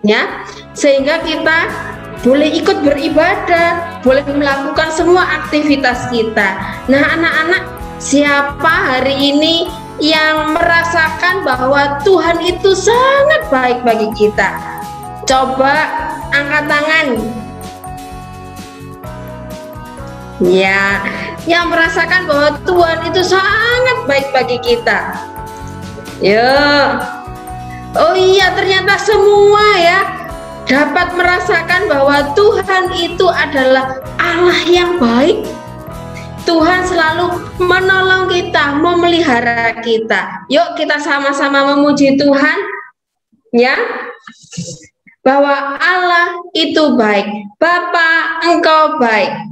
ya, sehingga kita boleh ikut beribadah, boleh melakukan semua aktivitas kita. Nah, anak-anak, siapa hari ini yang merasakan bahwa Tuhan itu sangat baik bagi kita? Coba angkat tangan. Ya, yang merasakan bahwa Tuhan itu sangat baik bagi kita. Ya. Oh iya, ternyata semua ya dapat merasakan bahwa Tuhan itu adalah Allah yang baik. Tuhan selalu menolong kita, memelihara kita. Yuk kita sama-sama memuji Tuhan, ya. Bahwa Allah itu baik. Bapa, Engkau baik.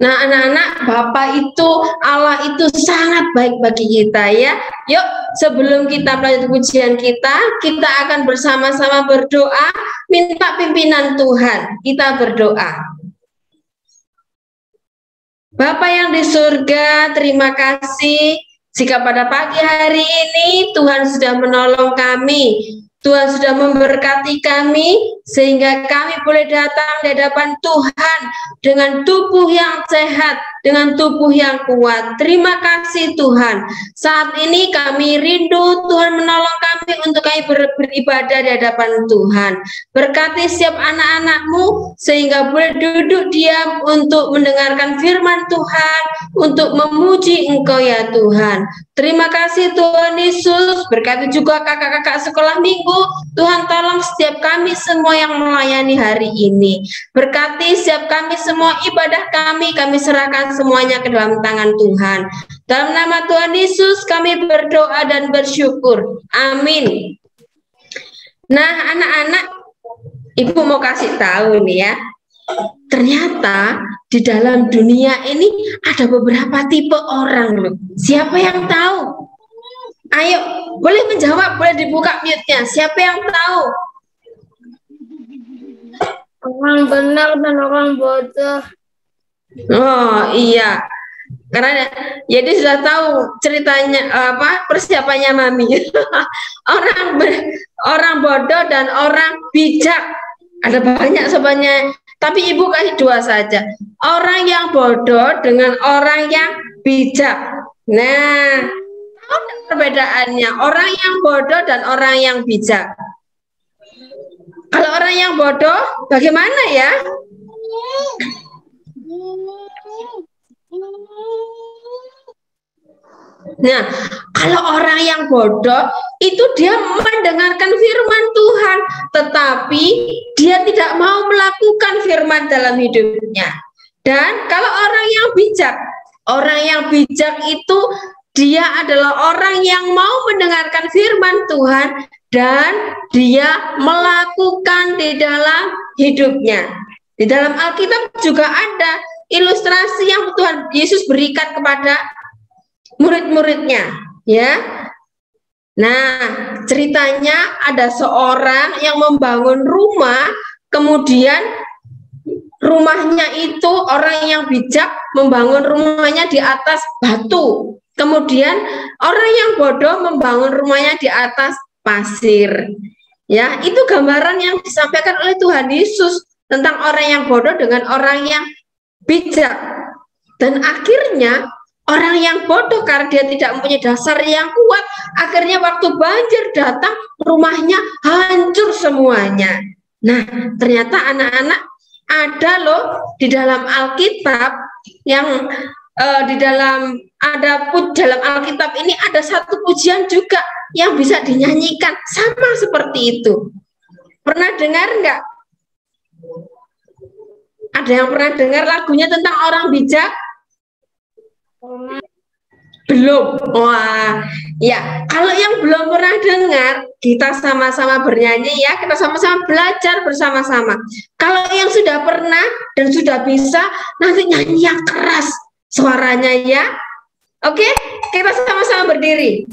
Nah, anak-anak, Bapa itu, Allah itu sangat baik bagi kita ya. Yuk, sebelum kita melanjutkan pujian kita akan bersama-sama berdoa, minta pimpinan Tuhan. Kita berdoa. Bapa yang di surga, terima kasih jika pada pagi hari ini Tuhan sudah menolong kami, Tuhan sudah memberkati kami, sehingga kami boleh datang di hadapan Tuhan dengan tubuh yang sehat, dengan tubuh yang kuat. Terima kasih Tuhan. Saat ini kami rindu Tuhan menolong kami untuk kami beribadah di hadapan Tuhan. Berkati setiap anak-anak-Mu sehingga boleh duduk diam untuk mendengarkan firman Tuhan, untuk memuji Engkau ya Tuhan. Terima kasih Tuhan Yesus. Berkati juga kakak-kakak sekolah minggu. Tuhan tolong setiap kami semua yang melayani hari ini. Berkati setiap kami semua, ibadah kami serahkan semuanya ke dalam tangan Tuhan. Dalam nama Tuhan Yesus kami berdoa dan bersyukur. Amin. Nah anak-anak, Ibu mau kasih tahu nih ya. Ternyata di dalam dunia ini ada beberapa tipe orang loh. Siapa yang tahu? Ayo, boleh menjawab, boleh dibuka mute-nya. Siapa yang tahu? Orang benar dan orang bodoh. Oh iya, karena jadi sudah tahu ceritanya persiapannya Mami. orang bodoh dan orang bijak. Ada banyak sebenarnya, tapi Ibu kasih 2 saja. Orang yang bodoh dengan orang yang bijak. Nah, apa perbedaannya? Orang yang bodoh dan orang yang bijak. Kalau orang yang bodoh, bagaimana ya? Nah, kalau orang yang bodoh itu dia mendengarkan firman Tuhan, tetapi dia tidak mau melakukan firman dalam hidupnya. Dan kalau orang yang bijak itu dia adalah orang yang mau mendengarkan firman Tuhan dan dia melakukan di dalam hidupnya. Di dalam Alkitab juga ada ilustrasi yang Tuhan Yesus berikan kepada murid-muridnya, ya. Nah, ceritanya ada seorang yang membangun rumah, kemudian rumahnya itu orang yang bijak membangun rumahnya di atas batu. Kemudian orang yang bodoh membangun rumahnya di atas pasir. Ya, itu gambaran yang disampaikan oleh Tuhan Yesus tentang orang yang bodoh dengan orang yang bijak. Dan akhirnya orang yang bodoh karena dia tidak mempunyai dasar yang kuat, akhirnya waktu banjir datang rumahnya hancur semuanya. Nah, ternyata anak-anak ada loh di dalam Alkitab yang dalam Alkitab ini ada satu pujian juga yang bisa dinyanyikan sama seperti itu. Pernah dengar enggak? Ada yang pernah dengar lagunya tentang orang bijak? Belum. Wah, ya. Kalau yang belum pernah dengar, kita sama-sama bernyanyi ya. Kita sama-sama belajar bersama-sama. Kalau yang sudah pernah dan sudah bisa, nanti nyanyi yang keras suaranya ya. Oke, kita sama-sama berdiri.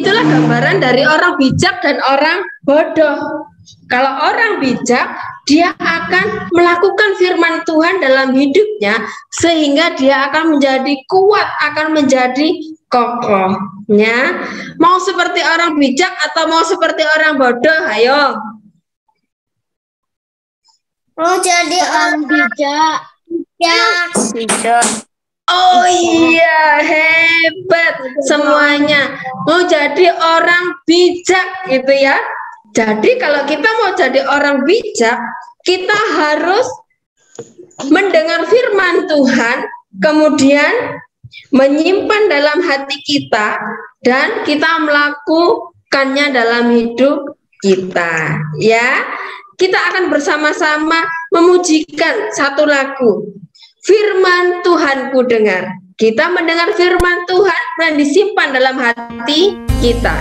itulah gambaran dari orang bijak dan orang bodoh. Kalau orang bijak, dia akan melakukan firman Tuhan dalam hidupnya sehingga dia akan menjadi kuat, akan menjadi kokoh. Ya, mau seperti orang bijak atau mau seperti orang bodoh? Ayo. Mau jadi orang bijak. Bijak. Oh iya, hebat semuanya. Mau jadi orang bijak gitu ya. Jadi kalau kita mau jadi orang bijak, kita harus mendengar firman Tuhan, kemudian menyimpan dalam hati kita, dan kita melakukannya dalam hidup kita. Ya, kita akan bersama-sama memujikan satu lagu. Firman Tuhan ku dengar. Kita mendengar firman Tuhan dan disimpan dalam hati kita.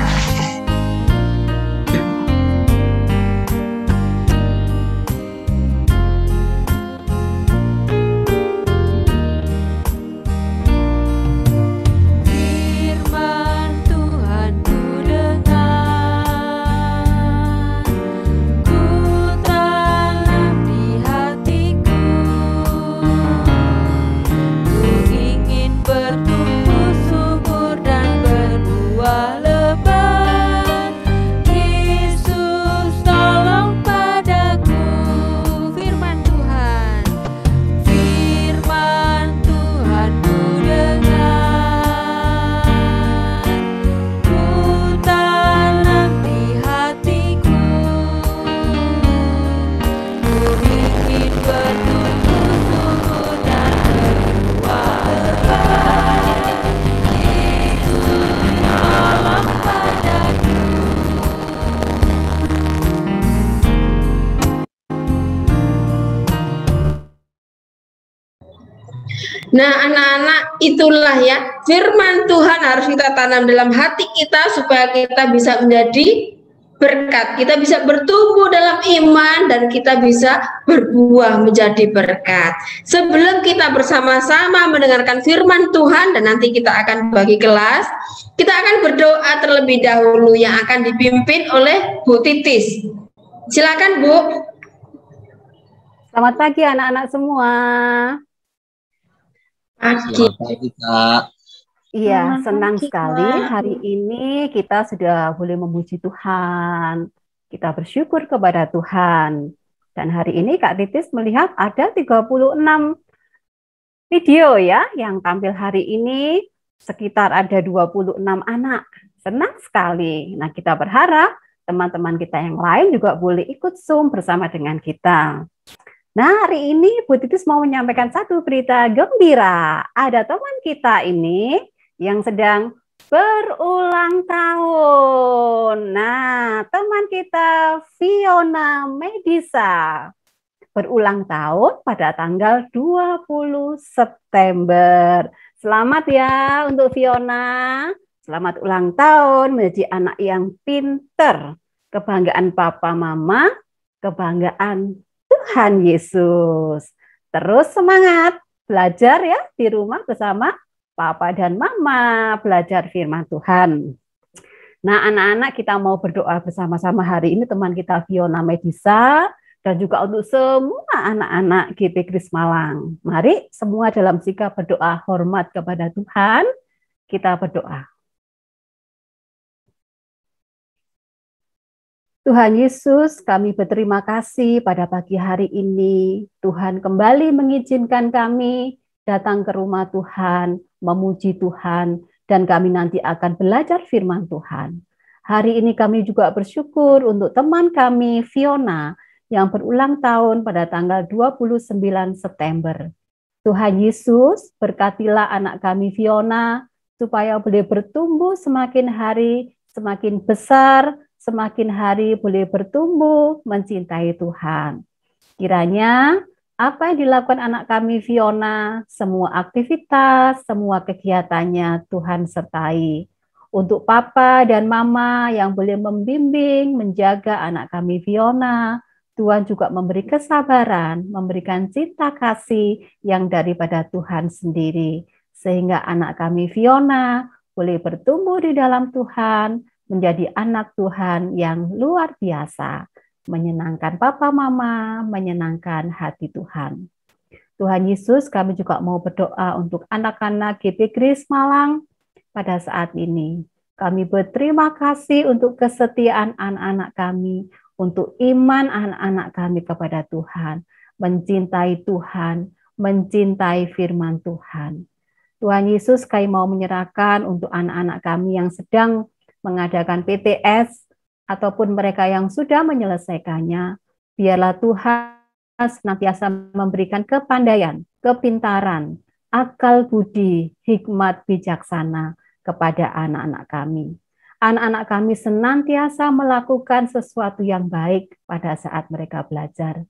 Nah, anak-anak, itulah ya, firman Tuhan harus kita tanam dalam hati kita supaya kita bisa menjadi berkat. Kita bisa bertumbuh dalam iman dan kita bisa berbuah menjadi berkat. Sebelum kita bersama-sama mendengarkan firman Tuhan dan nanti kita akan bagi kelas, kita akan berdoa terlebih dahulu yang akan dipimpin oleh Bu Titis. Silakan, Bu. Selamat pagi anak-anak semua. Selamat pagi, Kak. Iya, senang sekali hari ini kita sudah boleh memuji Tuhan. Kita bersyukur kepada Tuhan. Dan hari ini Kak Titis melihat ada 36 video ya yang tampil hari ini, sekitar ada 26 anak. Senang sekali. Nah, kita berharap teman-teman kita yang lain juga boleh ikut Zoom bersama dengan kita. Nah, hari ini Bu Titis mau menyampaikan satu berita gembira. Ada teman kita ini yang sedang berulang tahun. Nah, teman kita Fiona Medisa berulang tahun pada tanggal 20 September. Selamat ya untuk Fiona. Selamat ulang tahun menjadi anak yang pinter. Kebanggaan papa mama, kebanggaan Tuhan Yesus. Terus semangat belajar ya di rumah bersama papa dan mama, belajar firman Tuhan. Nah, anak-anak, kita mau berdoa bersama-sama hari ini, teman kita Fiona Medisa dan juga untuk semua anak-anak GP Kris Malang. Mari semua dalam sikap berdoa hormat kepada Tuhan, kita berdoa. Tuhan Yesus, kami berterima kasih pada pagi hari ini. Tuhan kembali mengizinkan kami datang ke rumah Tuhan, memuji Tuhan, dan kami nanti akan belajar firman Tuhan. Hari ini kami juga bersyukur untuk teman kami, Fiona, yang berulang tahun pada tanggal 29 September. Tuhan Yesus, berkatilah anak kami Fiona, supaya boleh bertumbuh semakin hari, semakin besar, semakin hari boleh bertumbuh mencintai Tuhan. Kiranya apa yang dilakukan anak kami Fiona, semua aktivitas, semua kegiatannya Tuhan sertai. Untuk papa dan mama yang boleh membimbing, menjaga anak kami Fiona, Tuhan juga memberi kesabaran, memberikan cinta kasih yang daripada Tuhan sendiri. Sehingga anak kami Fiona boleh bertumbuh di dalam Tuhan, menjadi anak Tuhan yang luar biasa, menyenangkan papa mama, menyenangkan hati Tuhan. Tuhan Yesus, kami juga mau berdoa untuk anak-anak GP Grace Malang pada saat ini. Kami berterima kasih untuk kesetiaan anak-anak kami, untuk iman anak-anak kami kepada Tuhan, mencintai Tuhan, mencintai firman Tuhan. Tuhan Yesus, kami mau menyerahkan untuk anak-anak kami yang sedang mengadakan PTS, ataupun mereka yang sudah menyelesaikannya. Biarlah Tuhan senantiasa memberikan kepandaian, kepintaran, akal budi, hikmat bijaksana kepada anak-anak kami. Anak-anak kami senantiasa melakukan sesuatu yang baik pada saat mereka belajar.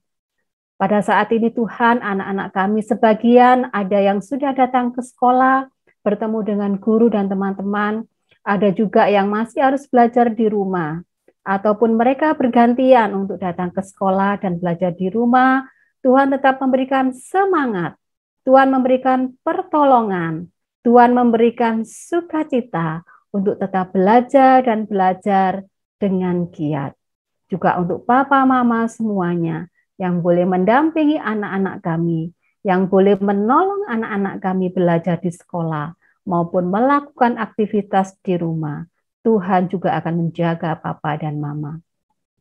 Pada saat ini Tuhan, anak-anak kami sebagian ada yang sudah datang ke sekolah, bertemu dengan guru dan teman-teman, ada juga yang masih harus belajar di rumah, ataupun mereka bergantian untuk datang ke sekolah dan belajar di rumah. Tuhan tetap memberikan semangat, Tuhan memberikan pertolongan, Tuhan memberikan sukacita untuk tetap belajar dan belajar dengan giat. Juga untuk papa mama semuanya, yang boleh mendampingi anak-anak kami, yang boleh menolong anak-anak kami belajar di sekolah, maupun melakukan aktivitas di rumah. Tuhan juga akan menjaga papa dan mama.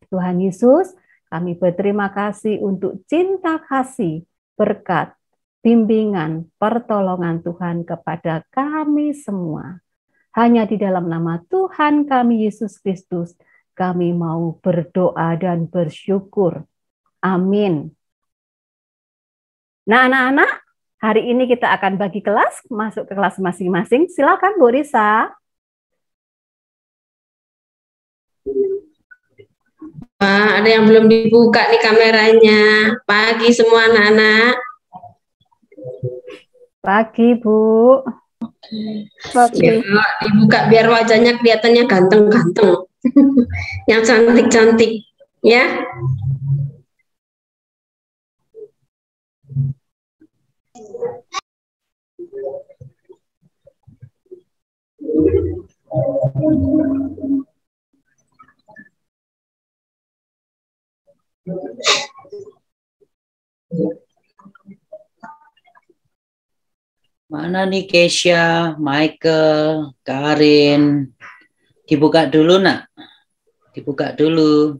Tuhan Yesus, kami berterima kasih untuk cinta kasih, berkat, bimbingan, pertolongan Tuhan kepada kami semua. Hanya di dalam nama Tuhan kami Yesus Kristus, kami mau berdoa dan bersyukur. Amin. Nah, anak-anak, hari ini kita akan bagi kelas, masuk ke kelas masing-masing. Silakan Bu Risa. Ada yang belum dibuka nih kameranya. Pagi semua anak-anak. Pagi, Bu. Pagi. Ya, dibuka biar wajahnya kelihatannya ganteng-ganteng. Yang cantik-cantik, ya. Mana nih Keisha, Michael, Karin? Dibuka dulu nak, dibuka dulu.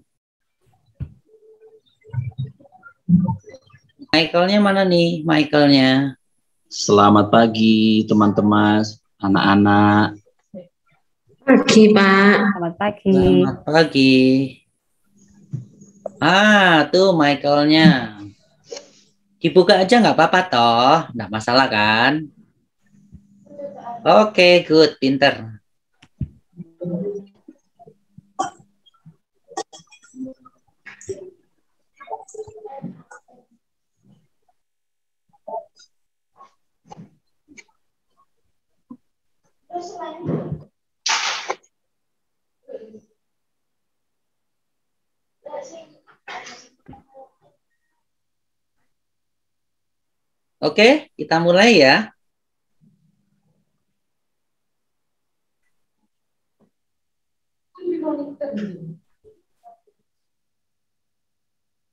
Michaelnya mana nih, Michaelnya? Selamat pagi teman-teman, anak-anak. Pagi Pak. Selamat pagi. Selamat pagi. Tuh Michaelnya. Dibuka aja nggak apa-apa toh, nggak masalah kan? Oke, good, pinter. Oke, kita mulai ya.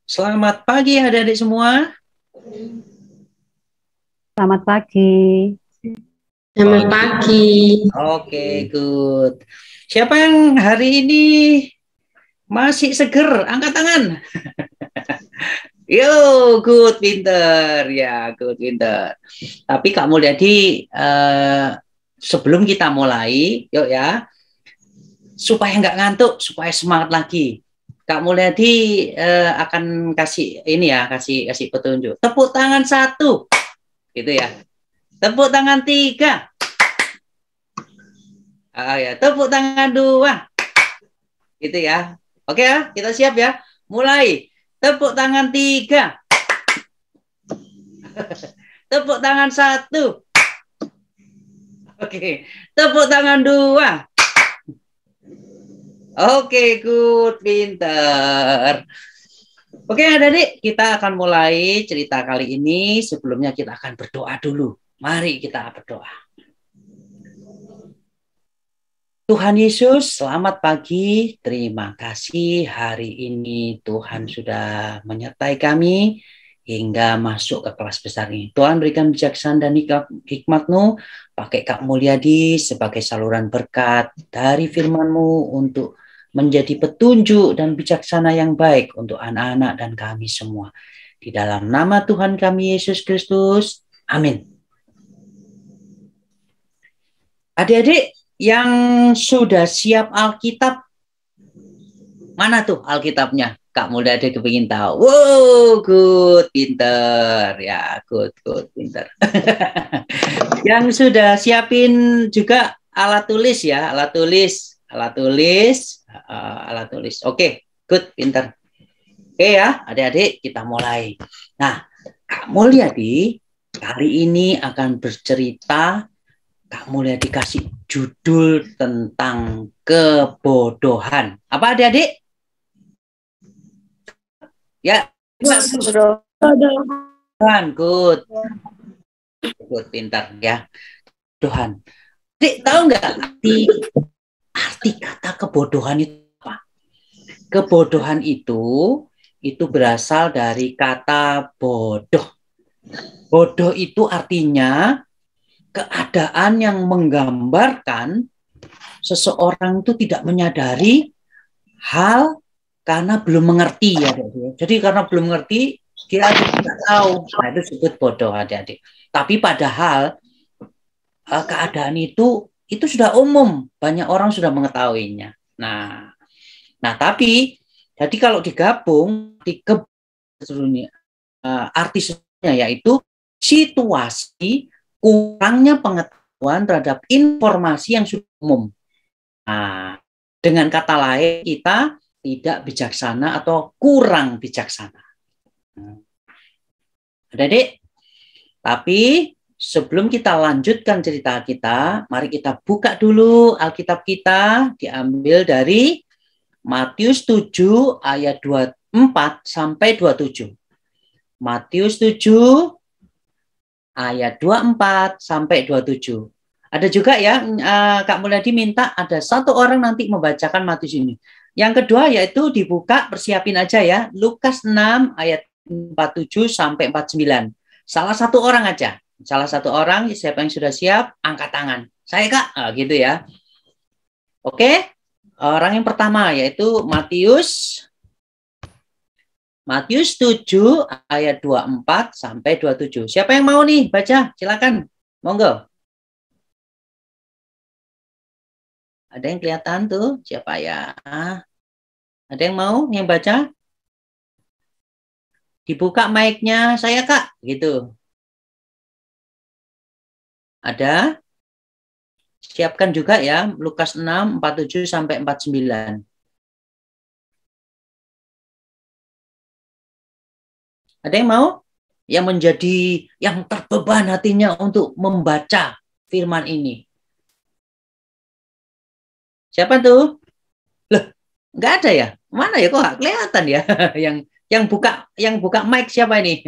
Selamat pagi adik-adik semua. Selamat pagi. Selamat pagi. Oke, good. Siapa yang hari ini masih seger? Angkat tangan. Yo, good, pinter. Ya, good, pinter. Tapi Kak Mulyadi, sebelum kita mulai, yuk ya, supaya nggak ngantuk, supaya semangat lagi. Kak Mulyadi akan kasih ini ya, kasih petunjuk. Tepuk tangan 1, gitu ya. Tepuk tangan 3. Ya, tepuk tangan 2, gitu ya. Oke ya, kita siap ya. Mulai. Tepuk tangan 3. Tepuk tangan 1. Oke. Tepuk tangan 2. Oke, good, pinter. Oke, adik-adik, kita akan mulai cerita kali ini. Sebelumnya kita akan berdoa dulu. Mari kita berdoa. Tuhan Yesus, selamat pagi. Terima kasih hari ini Tuhan sudah menyertai kami hingga masuk ke kelas besar ini. Tuhan berikan bijaksana dan hikmat-Mu, pakai Kak Mulyadi sebagai saluran berkat dari firman-Mu untuk menjadi petunjuk dan bijaksana yang baik untuk anak-anak dan kami semua. Di dalam nama Tuhan kami Yesus Kristus. Amin. Adik-adik yang sudah siap Alkitab, mana tuh Alkitabnya? Kak Mulyadi kepingin tahu. Wow, good, pinter. Ya, good, pinter. Yang sudah siapin juga alat tulis ya, alat tulis. Oke, good, pinter. Oke ya, adik-adik, kita mulai. Nah, Kak Mulyadi kali ini akan bercerita. Kak Mulyadi kasih judul tentang kebodohan. Apa adik-adik? Ya, kebodohan. Good, pintar ya. Kebodohan. Adik tahu nggak arti kata kebodohan itu apa? Kebodohan itu berasal dari kata bodoh. Bodoh itu artinya keadaan yang menggambarkan seseorang itu tidak menyadari hal karena belum mengerti ya. Jadi karena belum mengerti dia tidak tahu. Nah, itu disebut bodoh adik-adik. Tapi padahal keadaan itu sudah umum, banyak orang sudah mengetahuinya. Nah tapi jadi kalau digabung artinya yaitu situasi kurangnya pengetahuan terhadap informasi yang sudah umum. Nah, dengan kata lain, kita tidak bijaksana atau kurang bijaksana. Adik-adik, tapi sebelum kita lanjutkan cerita kita, mari kita buka dulu Alkitab kita, diambil dari Matius 7 ayat 24 sampai 27. Matius 7 ayat 24 sampai 27. Ada juga ya, Kak Mulyadi minta ada satu orang nanti membacakan Matius ini. Yang kedua yaitu dibuka, persiapin aja ya, Lukas 6 ayat 47 sampai 49. Salah satu orang aja. Salah satu orang, siapa yang sudah siap, angkat tangan. Saya Kak, gitu ya. Oke, orang yang pertama yaitu Matius 7 ayat 24 sampai 27. Siapa yang mau nih baca? Silakan. Monggo. Ada yang kelihatan tuh? Siapa ya? Ada yang mau yang baca? Dibuka mic-nya saya Kak, gitu. Ada? Siapkan juga ya, Lukas 6 47 sampai 49. Ada yang mau? Yang menjadi, yang terbeban hatinya untuk membaca firman ini. Siapa tuh? Loh, nggak ada ya? Mana ya? Kok nggak kelihatan ya? yang buka mic siapa ini?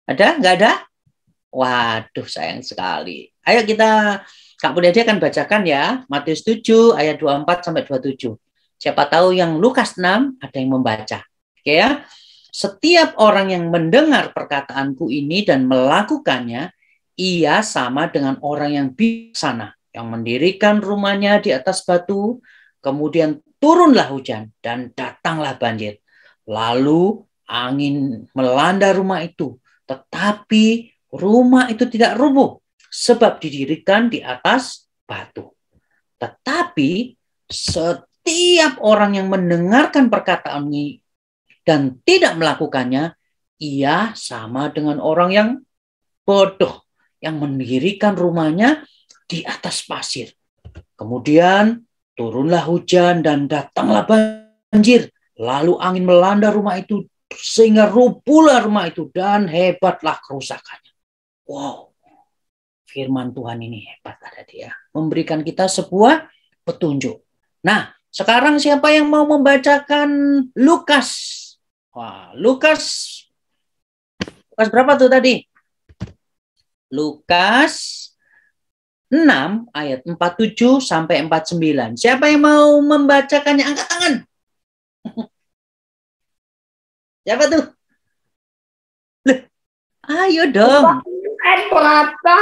Ada? Nggak ada? Waduh, sayang sekali. Ayo kita, Kak Mulyadi akan bacakan ya, Matius 7 ayat 24 sampai 27. Siapa tahu yang Lukas 6 ada yang membaca. Oke ya. Setiap orang yang mendengar perkataanku ini dan melakukannya, ia sama dengan orang yang bijaksana, yang mendirikan rumahnya di atas batu, kemudian turunlah hujan dan datanglah banjir. Lalu angin melanda rumah itu, tetapi rumah itu tidak rubuh, sebab didirikan di atas batu. Tetapi setiap orang yang mendengarkan perkataan ini dan tidak melakukannya, ia sama dengan orang yang bodoh, yang mendirikan rumahnya di atas pasir. Kemudian turunlah hujan dan datanglah banjir. Lalu angin melanda rumah itu sehingga rubuhlah rumah itu dan hebatlah kerusakannya. Wow, firman Tuhan ini hebat ada dia. Memberikan kita sebuah petunjuk. Nah, sekarang siapa yang mau membacakan Lukas? Wah, Lukas berapa tuh tadi? Lukas 6 ayat 47 sampai 49. Siapa yang mau membacakannya? Angkat tangan. Siapa tuh? Loh, ayo dong. Ayat berapa?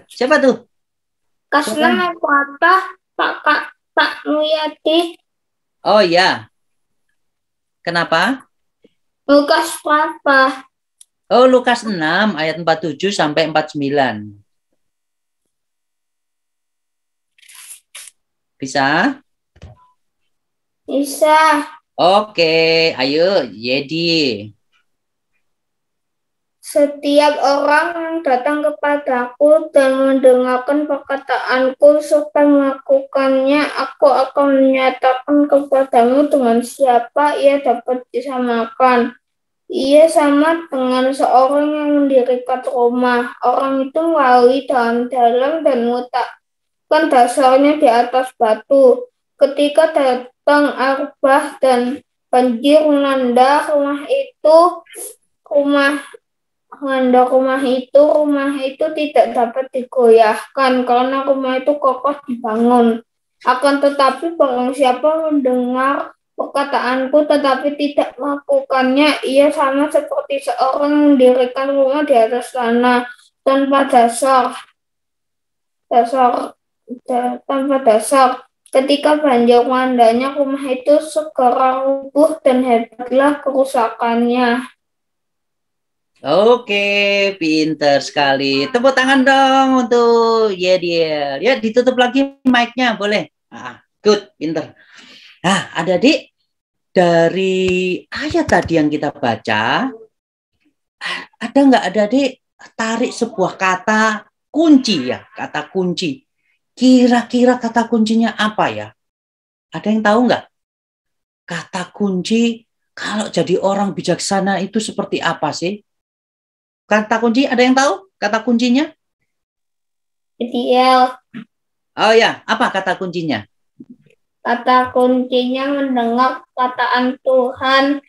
Siapa tuh? Kasih ayat berapa? Pak Nuyati. Oh ya. Kenapa? Lukas berapa? Oh, Lukas 6 ayat 47 sampai 49. Bisa? Bisa. Oke, ayo Yedi. Setiap orang yang datang kepadaku dan mendengarkan perkataanku serta melakukannya, aku akan menyatakan kepadamu dengan siapa ia dapat disamakan. Ia sama dengan seorang yang mendirikan rumah. Orang itu melalui dalam dan meletakkan dasarnya di atas batu. Ketika datang air bah dan banjir melanda rumah itu tidak dapat digoyahkan karena rumah itu kokoh dibangun. Akan tetapi barang siapa mendengar perkataanku tetapi tidak melakukannya, ia sama seperti seorang yang mendirikan rumah di atas tanah tanpa dasar. Ketika banjir melandanya, rumah itu segera rubuh dan hebatlah kerusakannya. Oke, pinter sekali. Tepuk tangan dong untuk Yediel. Ya, ditutup lagi mic-nya, boleh? Good, pinter. Nah, adik-adik, dari ayat tadi yang kita baca, ada nggak adik-adik tarik sebuah kata kunci ya, kata kunci. Kira-kira kata kuncinya apa ya? Ada yang tahu nggak? Kata kunci kalau jadi orang bijaksana itu seperti apa sih? Kata kunci, ada yang tahu kata kuncinya? Ideal. Oh ya, apa kata kuncinya? Kata kuncinya mendengar perkataan Tuhan,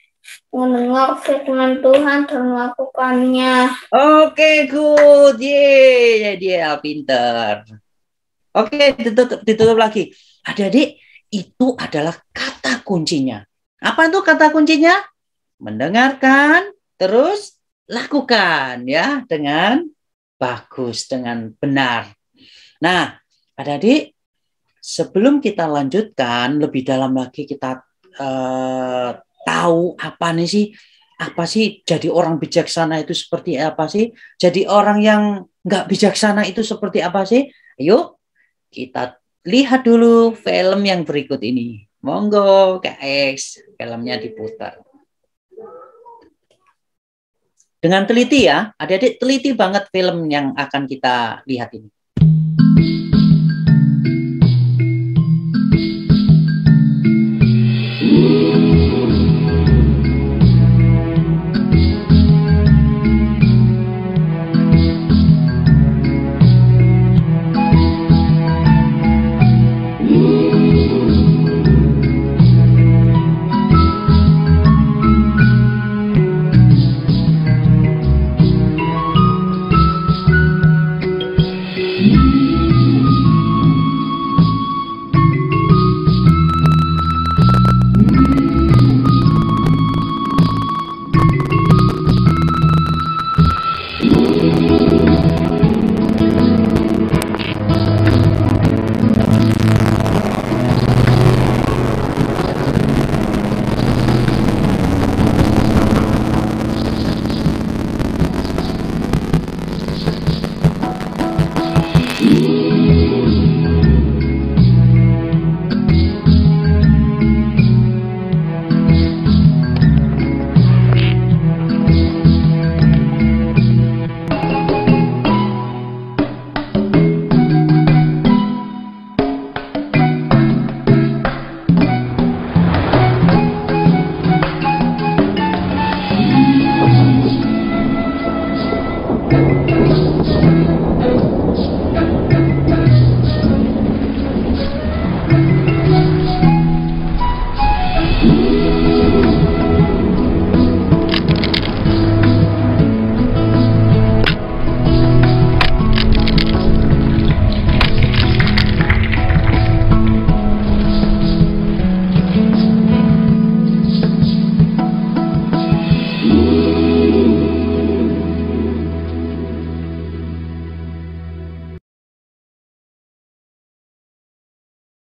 mendengar firman Tuhan dan melakukannya. Oke, good. Yeay, dia pinter. Oke, ditutup lagi. Adik-adik, itu adalah kata kuncinya. Apa itu kata kuncinya? Mendengarkan, terus lakukan ya dengan bagus, dengan benar. Nah, adik-adik, sebelum kita lanjutkan lebih dalam lagi, kita tahu apa sih jadi orang bijaksana itu seperti apa sih? Jadi orang yang nggak bijaksana itu seperti apa sih? Ayo kita lihat dulu film yang berikut ini. Monggo Kak X, filmnya diputar. Dengan teliti ya, adik-adik teliti banget film yang akan kita lihat ini.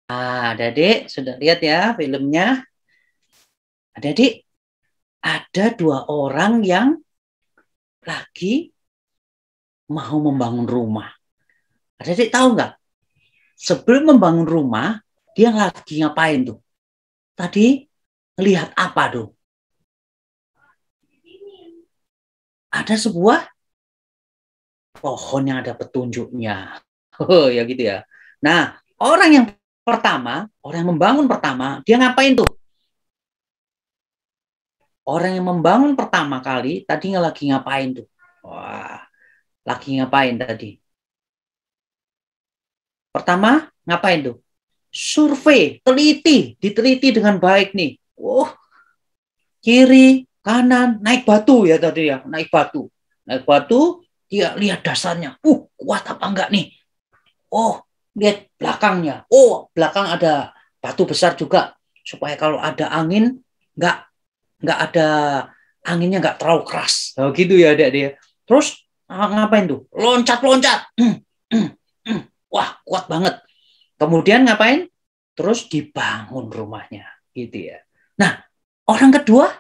Adik-adik sudah lihat ya filmnya? Adik-adik, ada 2 orang yang lagi mau membangun rumah. Adik-adik tahu nggak? Sebelum membangun rumah, dia lagi ngapain tuh? Tadi lihat apa tuh? Ada sebuah pohon yang ada petunjuknya. Oh ya gitu ya. Nah, orang yang membangun pertama, dia ngapain tuh? Orang yang membangun pertama kali tadi lagi ngapain tuh? Wah, lagi ngapain tadi? Pertama, ngapain tuh? Survei, diteliti dengan baik nih. Oh, kiri, kanan, naik batu ya tadi ya, naik batu. Naik batu, dia lihat dasarnya. Kuat apa enggak nih? Oh, lihat belakangnya. Oh, belakang ada batu besar juga supaya kalau ada angin nggak ada anginnya nggak terlalu keras. Oh, gitu ya adik-adik. Terus ngapain tuh? Loncat-loncat. Wah, kuat banget. Kemudian ngapain? Terus dibangun rumahnya, gitu ya. Nah, orang kedua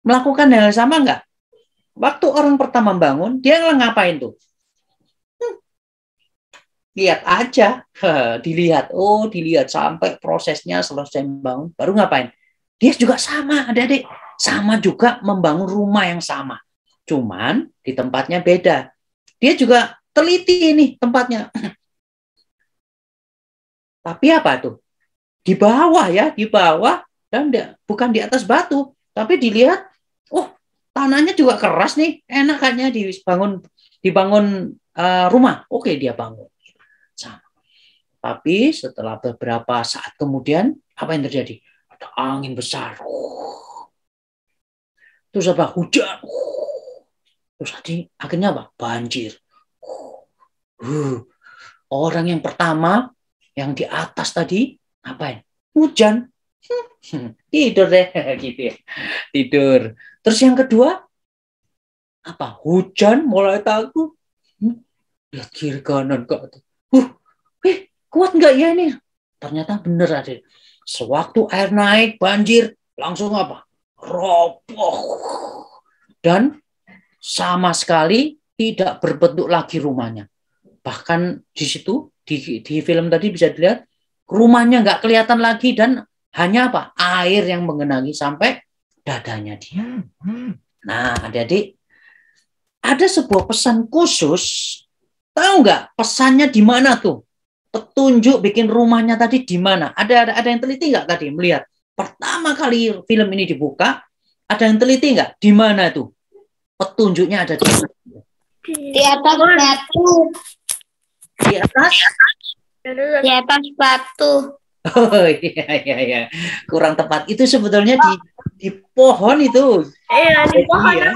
melakukan hal yang sama nggak? Waktu orang pertama bangun, dia ngapain tuh? Lihat aja, dilihat. Oh, dilihat sampai prosesnya selesai membangun. Baru ngapain? Dia juga sama, adik-adik. Sama juga membangun rumah yang sama. Cuman di tempatnya beda. Dia juga teliti ini tempatnya. Tapi apa tuh? Di bawah ya, di bawah. Dan bukan di atas batu. Tapi dilihat, oh tanahnya juga keras nih. Enak kayaknya dibangun rumah. Oke, dia bangun. Sama. Tapi setelah beberapa saat kemudian, apa yang terjadi? Ada angin besar. Terus apa? Hujan. Terus akhirnya apa? Banjir. Orang yang pertama, yang di atas tadi, ngapain? Hujan. Tidur deh, gitu ya. Tidur. Terus yang kedua, apa? Hujan, mulai takut. Lihat kiri kanan kok. Kuat nggak ya ini? Ternyata bener ada. Sewaktu air naik, banjir, langsung apa? Roboh. Dan sama sekali tidak berbentuk lagi rumahnya. Bahkan di situ, di film tadi bisa dilihat, rumahnya nggak kelihatan lagi dan hanya apa? Air yang mengenangi sampai dadanya dia. Nah, adik-adik, ada sebuah pesan khusus. Tahu nggak pesannya di mana tuh? Petunjuk bikin rumahnya tadi di mana? Ada yang teliti nggak tadi melihat? Pertama kali film ini dibuka, ada yang teliti nggak? Di mana tuh? Petunjuknya ada di mana? Di atas batu. Di atas? Di atas batu. Oh iya. Kurang tepat. Itu sebetulnya di pohon itu. Iya, di pohon ya.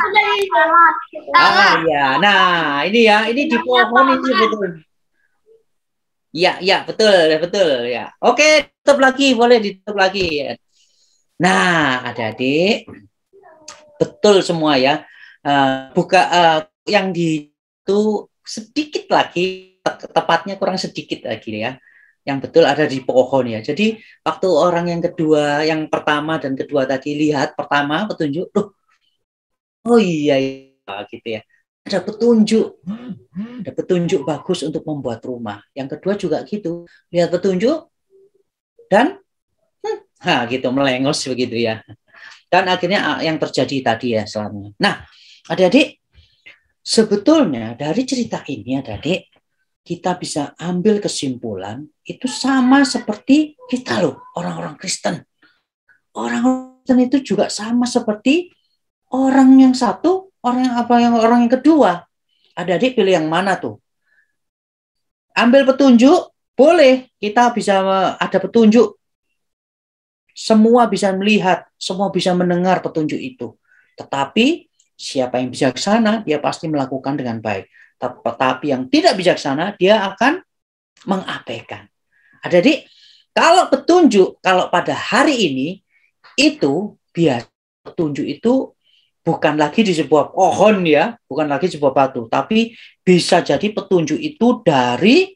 Iya. Nah, ini ya, ini di pohon ini sebetulnya. Ya, betul ya. Oke, tutup lagi, boleh ditutup lagi. Nah, adik-adik, betul semua ya. Yang itu sedikit lagi, tepatnya kurang sedikit lagi ya. Yang betul ada di pohon ya. Jadi waktu orang yang kedua, yang pertama dan kedua tadi lihat pertama petunjuk, oh iya gitu ya. Ada petunjuk bagus untuk membuat rumah. Yang kedua juga gitu, lihat petunjuk dan gitu melengos begitu ya. Dan akhirnya yang terjadi tadi ya selanjutnya. Nah, adik-adik, sebetulnya dari cerita ini adik-adik, kita bisa ambil kesimpulan itu sama seperti kita loh, orang-orang Kristen. Orang Kristen itu juga sama seperti orang yang satu, orang yang kedua. Adik-adik pilih yang mana tuh? Ambil petunjuk, boleh. Kita bisa ada petunjuk. Semua bisa melihat, semua bisa mendengar petunjuk itu. Tetapi siapa yang bijaksana, dia pasti melakukan dengan baik. Tetapi yang tidak bijaksana, dia akan mengabaikan. Adik-adik, kalau petunjuk, kalau pada hari ini, itu biasa petunjuk itu bukan lagi di sebuah pohon ya, bukan lagi sebuah batu, tapi bisa jadi petunjuk itu dari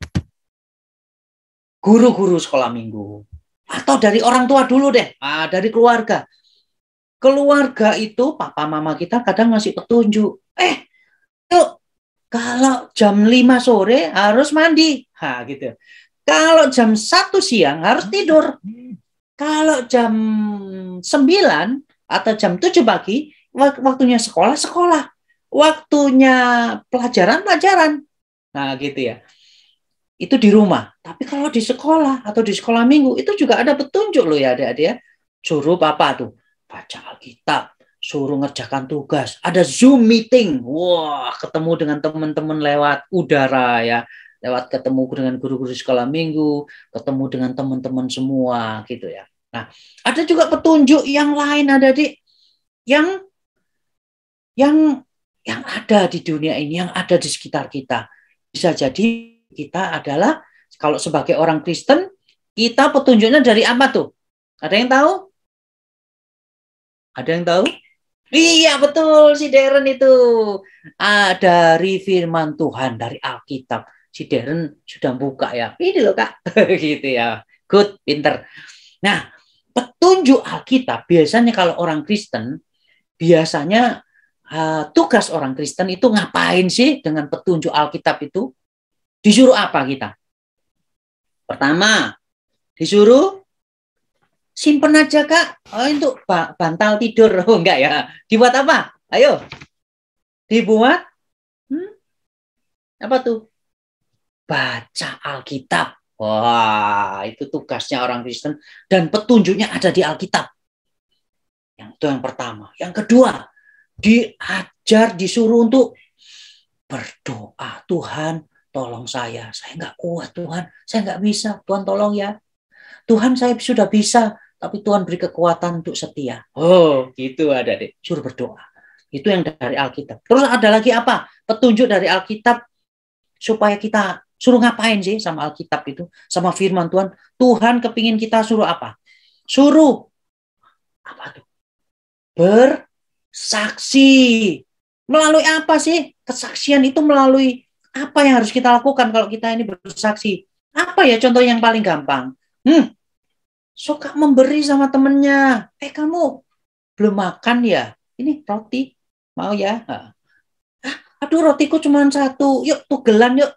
guru-guru sekolah minggu. Atau dari orang tua dulu deh, dari keluarga. Keluarga itu, papa mama kita kadang ngasih petunjuk. Yuk, kalau jam 5 sore harus mandi. Gitu. Kalau jam 1 siang harus tidur. Kalau jam 9 atau jam 7 pagi, waktunya sekolah. Waktunya pelajaran. Nah, gitu ya. Itu di rumah. Tapi kalau di sekolah atau di sekolah minggu, itu juga ada petunjuk loh ya adik-adik ya. Suruh apa tuh? Baca Alkitab. Suruh ngerjakan tugas. Ada Zoom meeting. Wah, ketemu dengan teman-teman lewat udara ya. Lewat ketemu dengan guru-guru sekolah minggu. Ketemu dengan teman-teman semua gitu ya. Nah, ada juga petunjuk yang lain adik-adik. Yang ada di dunia ini, yang ada di sekitar kita. Bisa jadi kita adalah, kalau sebagai orang Kristen, kita petunjuknya dari apa tuh? Ada yang tahu? Ada yang tahu? Iya, betul, si Darren itu. Dari firman Tuhan, dari Alkitab. Si Darren sudah buka ya. Ini loh Kak. Gitu ya. Good, pinter. Nah, petunjuk Alkitab, biasanya kalau orang Kristen, biasanya tugas orang Kristen itu ngapain sih dengan petunjuk Alkitab itu? Disuruh apa kita? Pertama, disuruh simpen aja Kak. Untuk bantal tidur. Enggak ya. Dibuat apa? Ayo. Dibuat apa tuh? Baca Alkitab. Wah, itu tugasnya orang Kristen. Dan petunjuknya ada di Alkitab. Itu yang pertama. Yang kedua, diajar, disuruh untuk berdoa. Tuhan, tolong saya nggak kuat Tuhan, saya nggak bisa, Tuhan tolong ya. Tuhan saya sudah bisa, tapi Tuhan beri kekuatan untuk setia. Oh, gitu ada deh, suruh berdoa. Itu yang dari Alkitab. Terus ada lagi apa? Petunjuk dari Alkitab supaya kita suruh ngapain sih sama Alkitab itu, sama firman Tuhan. Tuhan kepingin kita suruh apa? Suruh apa tuh? Bersaksi. Melalui apa sih? Kesaksian itu melalui apa yang harus kita lakukan kalau kita ini bersaksi? Apa ya contoh yang paling gampang? Suka memberi sama temennya. Kamu belum makan ya? Ini roti. Mau ya? Aduh, rotiku cuma 1. Yuk, tugelan yuk.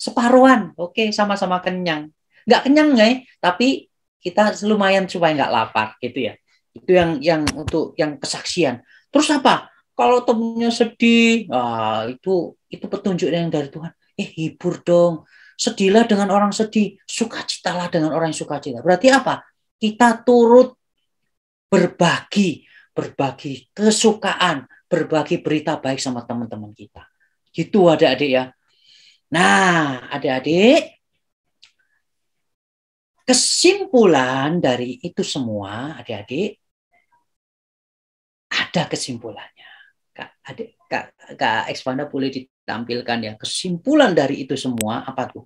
Separuhan. Oke, sama-sama kenyang. Nggak kenyang ya, tapi kita lumayan supaya nggak lapar gitu ya. Itu yang untuk yang kesaksian. Terus apa? Kalau temennya sedih, itu petunjuk yang dari Tuhan. Hibur dong. Sedihlah dengan orang sedih. Sukacitalah dengan orang yang sukacita. Berarti apa? Kita turut berbagi kesukaan, berbagi berita baik sama teman-teman kita. Gitu adik-adik ya. Nah, adik-adik, kesimpulan dari itu semua, adik-adik, ada kesimpulannya. Kak Expanda boleh ditampilkan ya. Kesimpulan dari itu semua apa tuh?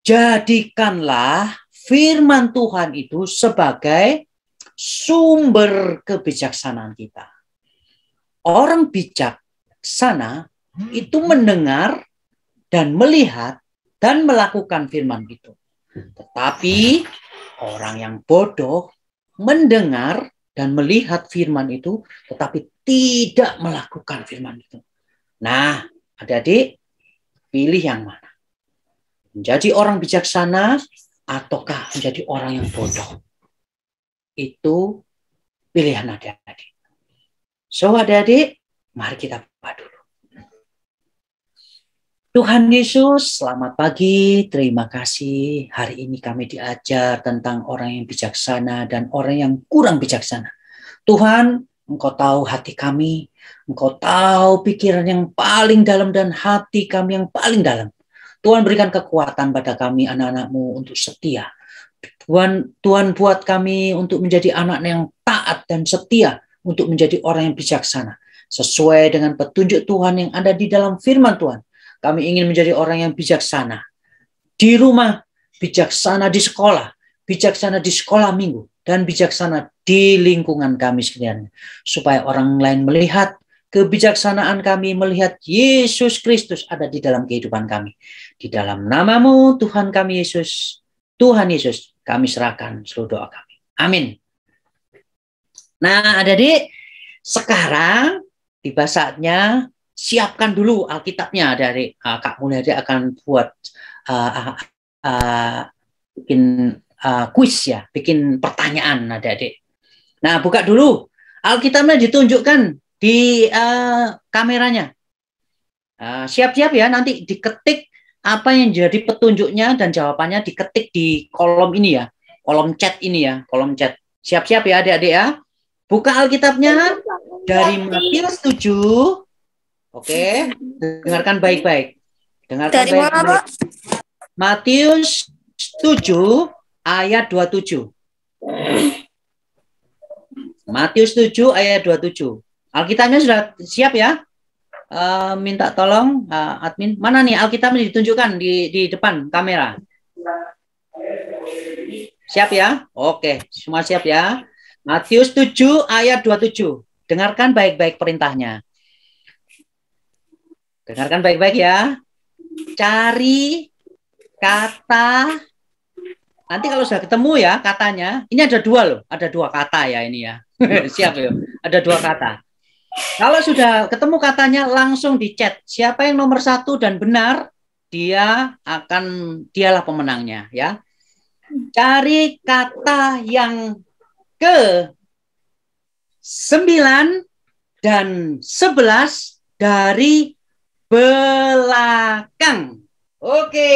Jadikanlah firman Tuhan itu sebagai sumber kebijaksanaan kita. Orang bijaksana itu mendengar dan melihat dan melakukan firman itu. Tetapi orang yang bodoh mendengar dan melihat firman itu, tetapi tidak melakukan firman itu. Nah, adik-adik, pilih yang mana? Menjadi orang bijaksana ataukah menjadi orang yang bodoh? Itu pilihan adik-adik. So, adik-adik, mari kita berdoa dulu. Tuhan Yesus, selamat pagi. Terima kasih. Hari ini kami diajar tentang orang yang bijaksana dan orang yang kurang bijaksana. Tuhan, Engkau tahu hati kami. Engkau tahu pikiran yang paling dalam dan hati kami yang paling dalam. Tuhan berikan kekuatan pada kami anak-anak-Mu untuk setia. Tuhan buat kami untuk menjadi anak yang taat dan setia. Untuk menjadi orang yang bijaksana. Sesuai dengan petunjuk Tuhan yang ada di dalam firman Tuhan. Kami ingin menjadi orang yang bijaksana di rumah, bijaksana di sekolah minggu, dan bijaksana di lingkungan kami sekalian. Supaya orang lain melihat kebijaksanaan kami melihat Yesus Kristus ada di dalam kehidupan kami. Di dalam nama-Mu Tuhan kami Yesus, Tuhan Yesus, kami serahkan seluruh doa kami. Amin. Nah, adik-adik, sekarang tiba saatnya siapkan dulu Alkitabnya, adik-adik. Kak Mulyadi akan buat bikin kuis ya, bikin pertanyaan, adik-adik. Nah, buka dulu. Alkitabnya ditunjukkan di kameranya. Siap-siap ya, nanti diketik apa yang jadi petunjuknya dan jawabannya diketik di kolom ini ya, kolom chat ini ya, kolom chat. Siap-siap ya adik-adik ya. Buka Alkitabnya dari Matius 7. Oke, dengarkan baik-baik. Dengarkan Dari mana, baik-baik. Pak? Matius 7 ayat 27. Matius 7 ayat 27. Alkitabnya sudah siap ya? Minta tolong admin. Mana nih Alkitabnya ditunjukkan di depan kamera? Siap ya? Oke, semua siap ya? Matius 7 ayat 27. Dengarkan baik-baik perintahnya. Dengarkan baik-baik ya. Cari kata. Nanti kalau sudah ketemu ya katanya. Ini ada dua loh. Ada dua kata ya ini ya. Siap ya. Ada dua kata. Kalau sudah ketemu katanya langsung di chat. Siapa yang nomor 1 dan benar, dialah pemenangnya ya. Cari kata yang ke 9 dan 11 dari belakang. Oke,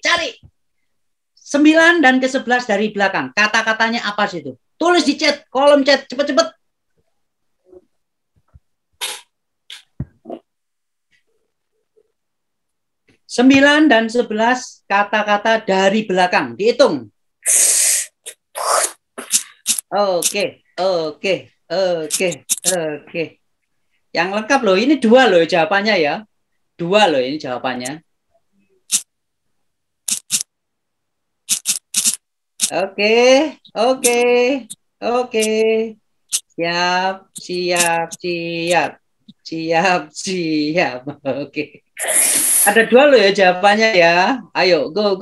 cari 9 dan ke-11 dari belakang. Kata-katanya apa sih itu? Tulis di chat, kolom chat, cepet-cepet. Sembilan dan 11 kata-kata dari belakang. Dihitung. Oke. Yang lengkap loh, ini 2 loh jawabannya ya. 2 loh ini jawabannya. Oke. Siap. Oke. Ada 2 loh ya jawabannya ya. Ayo, go.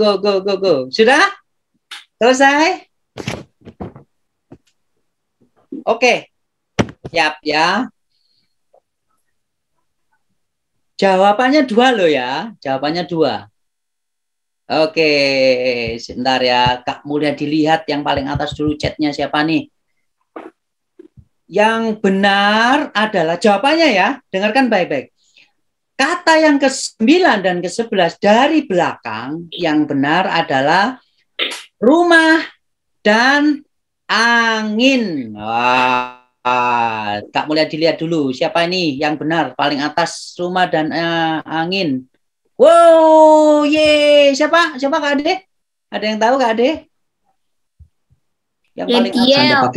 Sudah? Selesai? Oke. Siap ya. Jawabannya 2 loh ya. Jawabannya 2. Oke, sebentar ya. Kak Mulyadi dilihat yang paling atas dulu chatnya siapa nih? Yang benar adalah jawabannya ya. Dengarkan baik-baik. Kata yang ke-9 dan ke-11 dari belakang yang benar adalah rumah dan angin. Wah, Kak Mulyadi dilihat dulu. Siapa ini yang benar? Paling atas rumah dan angin. Wow, siapa Kak Ade? Ada yang tahu Kak Ade? Yang paling atas.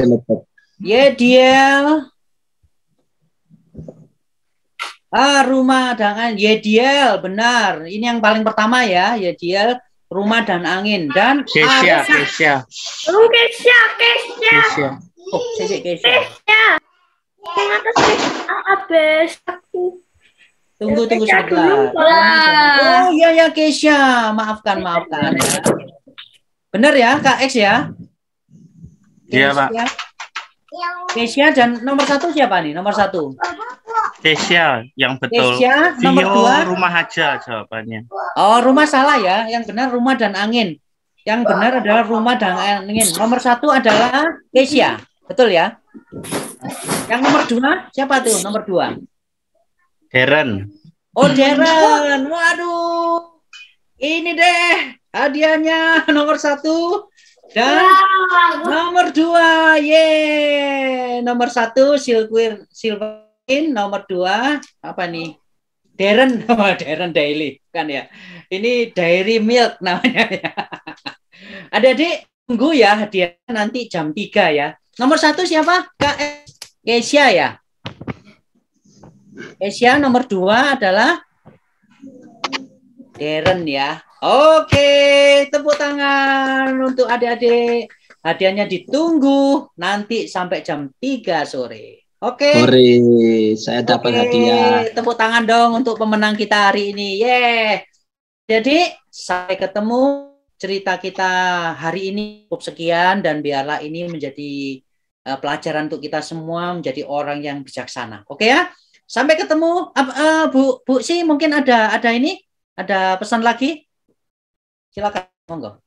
Yediel. Rumah dan angin. Yediel, benar. Ini yang paling pertama ya, Yediel, rumah dan angin. Dan Kesya. Kesya. Oh, Kesya. Yang atas habis aku. Tunggu sebentar. Oh iya Kesya. Maafkan ya. Benar ya Kak X ya? Iya Pak. Kesya dan nomor 1 siapa nih? Nomor 1. Kesya yang betul. Kesya, nomor 2. Rumah aja jawabannya. Oh, rumah salah ya. Yang benar rumah dan angin. Yang benar adalah rumah dan angin. Nomor 1 adalah Kesya. Betul ya? Yang nomor 2 siapa tuh? Nomor 2. Darren. Oh, Darren. Waduh. Ini deh hadiahnya nomor 1 dan nomor 2. Nomor 1 Silverin, nomor 2 apa nih? Darren, Darren Daily kan ya. Ini Dairy Milk namanya ya. Adik-adik tunggu ya hadiahnya nanti jam 3 ya. Nomor 1 siapa? Kak Kesya ya. Kesya, nomor 2 adalah Darren ya. Oke, tepuk tangan untuk adik-adik. Hadiahnya ditunggu nanti sampai jam 3 sore. Oke. Ore, saya dapat hadiah. Tepuk tangan dong untuk pemenang kita hari ini. Yeay. Jadi sampai ketemu, cerita kita hari ini cukup sekian, dan biarlah ini menjadi pelajaran untuk kita semua menjadi orang yang bijaksana. Oke ya? Sampai ketemu. Bu sih mungkin ada pesan lagi? Silakan, monggo.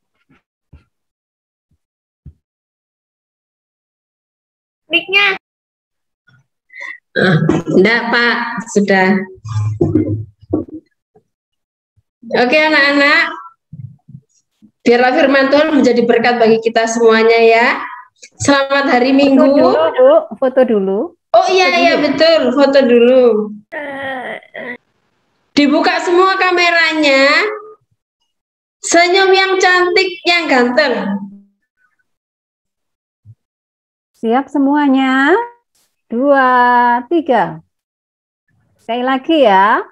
Mic-nya. Enggak, Pak, sudah. Oke, anak-anak. Biarlah firman Tuhan menjadi berkat bagi kita semuanya ya. Selamat hari Minggu. Foto dulu, Bu. Foto dulu. Oh iya, betul. Foto dulu. Dibuka semua kameranya. Senyum yang cantik, yang ganteng. Siap semuanya? 2, 3. Sekali lagi ya.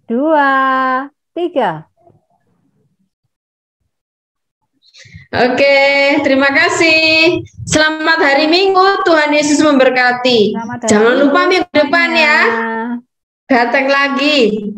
2, 3. Oke, terima kasih. Selamat hari Minggu, Tuhan Yesus memberkati. Jangan lupa minggu depan ya. Datang lagi.